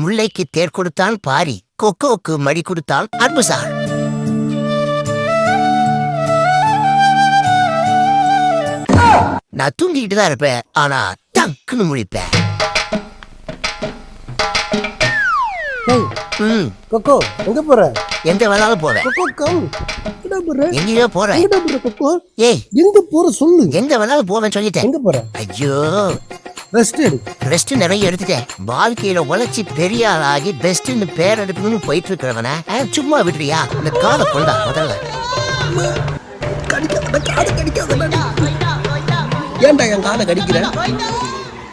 முல்லைக்கு தேர் கொடுத்தான் பாரி, கொக்கோக்கு மடி கொடுத்தான் அன்புசார். நான் தூங்கிட்டு தான் இருப்பேன், ஆனா டக்குன்னு முழிப்பேன். கொக்கோ எங்க போற? எங்க வேணாலும் போவேன். எங்கேயோ போறேன். ஏய் எங்க போற சொல்லு. எங்க வேணாலும் போவேன் சொல்லிட்டேன். எங்க போற? ஐயோ ரெஸ்ட் நிறைய எடுத்துட்டேன். வாழ்க்கையில உழைச்சி பெரிய ஆளாகி பெஸ்ட்னு பேர் எடுக்கணும்னு போயிட்டு இருக்கிறவன சும்மா விடுறியா? இந்த காதை கொண்டா முதல்ல. ஏன்டா என் காதை கடிக்கிற?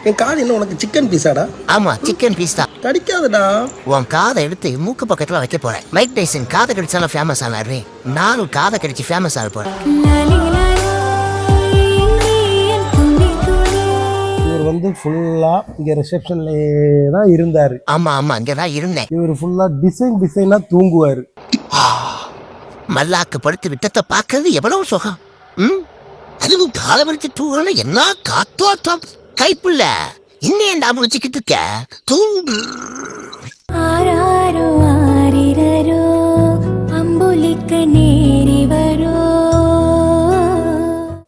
என் காது என்ன உனக்கு சிக்கன் பீஸாடா? ஆமா, சிக்கன் பீஸ் தான். கடிக்காதடா. உன் காதை எடுத்து மூக்கு பக்கத்துல வைக்க போறேன். மைக் டைசன் காதை கடிச்சாலும் ஃபேமஸ் ஆனாரு, நானும் காதை கடிச்சு ஃபேமஸ் ஆக போறேன். இவர் வந்து ஃபுல்லா இங்க ரிசப்ஷன்லயே தான் இருந்தாரு. ஆமா ஆமா, இங்கதான் இருந்தேன். இவர் ஃபுல்லா டிசைனா தூங்குவாரு. மல்லாக்கு படுத்து விட்டத்தை பார்க்கறது எவ்வளவு சுகம். அதுவும் காலை வலிச்சு தூங்கல, என்ன காத்தோட்டம். கைப்புள்ள இன்னும் நான் முடிச்சுக்கிட்டு இருக்க. தூங்கு.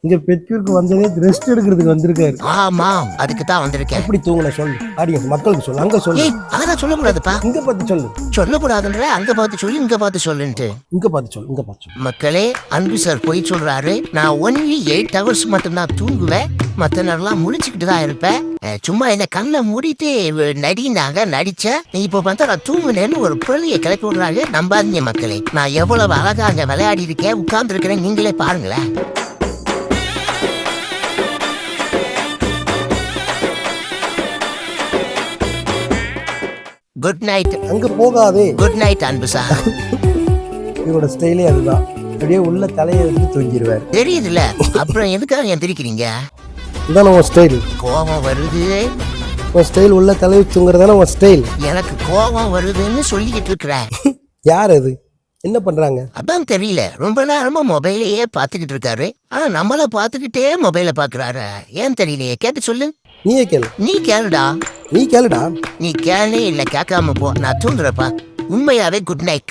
இங்க பெட்யூருக்கு வந்ததே ரெஸ்ட் எடுக்கிறதுக்கு வந்திருக்காரு. ஆமா, அதுக்கு தான் வந்திருக்கேன். எப்படி தூங்கல சொல்லு, ஆடியன்ஸ் மக்களுக்கு சொல்லு. அங்க சொல்லு. அதெல்லாம் சொல்லக்கூடாதுப்பா. இங்க பார்த்து சொல்லு. சொல்லக்கூடாதுன்ற அங்க பார்த்து சொல்லு, இங்க பார்த்து சொல்லுன்ட்டு. இங்க பார்த்து சொல்லு, இங்க பார்த்து சொல்லு. மக்களே, அன்பு சார் போய் சொல்றாரு, நான் ஒன்லி 8 hours மட்டும்தான் தூங்குவேன், மற்ற நேரம்லாம் முழிச்சுக்கிட்டு தான் இருப்பேன். சும்மா என்ன கண்ணை மூடிட்டு நடினாங்க நடிச்சேன். இப்போ பார்த்தா நான் தூங்குனேன்னு ஒரு பிள்ளைய கிளப்பி விடுறாங்க. நம்பாதீங்க மக்களே, நான் எவ்வளவு அழகா அங்க விளையாடி இருக்கேன், உட்கார்ந்து இருக்கிறேன், நீங்களே பாருங்களேன். Good night. அங்க போகாதே. குட் நைட் அன்பு சார். இவரோட ஸ்டைலே அதுதான். அப்படியே உள்ள தலையை வச்சு தூங்கிடுவார். தெரியுதுல்ல, அப்புறம் எதுக்காக எந்திரிக்கிறீங்க? இதான உன் ஸ்டைல். கோபம் வருது. உன் ஸ்டைல் உள்ள தலையை தூங்குறதான உன் ஸ்டைல். எனக்கு கோபம் வருதுன்னு சொல்லிக்கிட்டு இருக்கிறேன். யார் அது? என்ன பண்றாங்க? அதான் தெரியல. ரொம்ப நேரமா மொபைலையே பார்த்துக்கிட்டு இருக்காரு. ஆனா நம்மள பார்த்துக்கிட்டே மொபைலை பாக்குறாரு. ஏன் தெரியலையே, கேட்டு சொல்லு. நீயே கேளு. நீ கேளுடா. நீ கேளுடா. நீ கேளு இல்ல கேட்காம போ, நான் தூங்குறப்பா. உண்மையாவே குட் நைட்.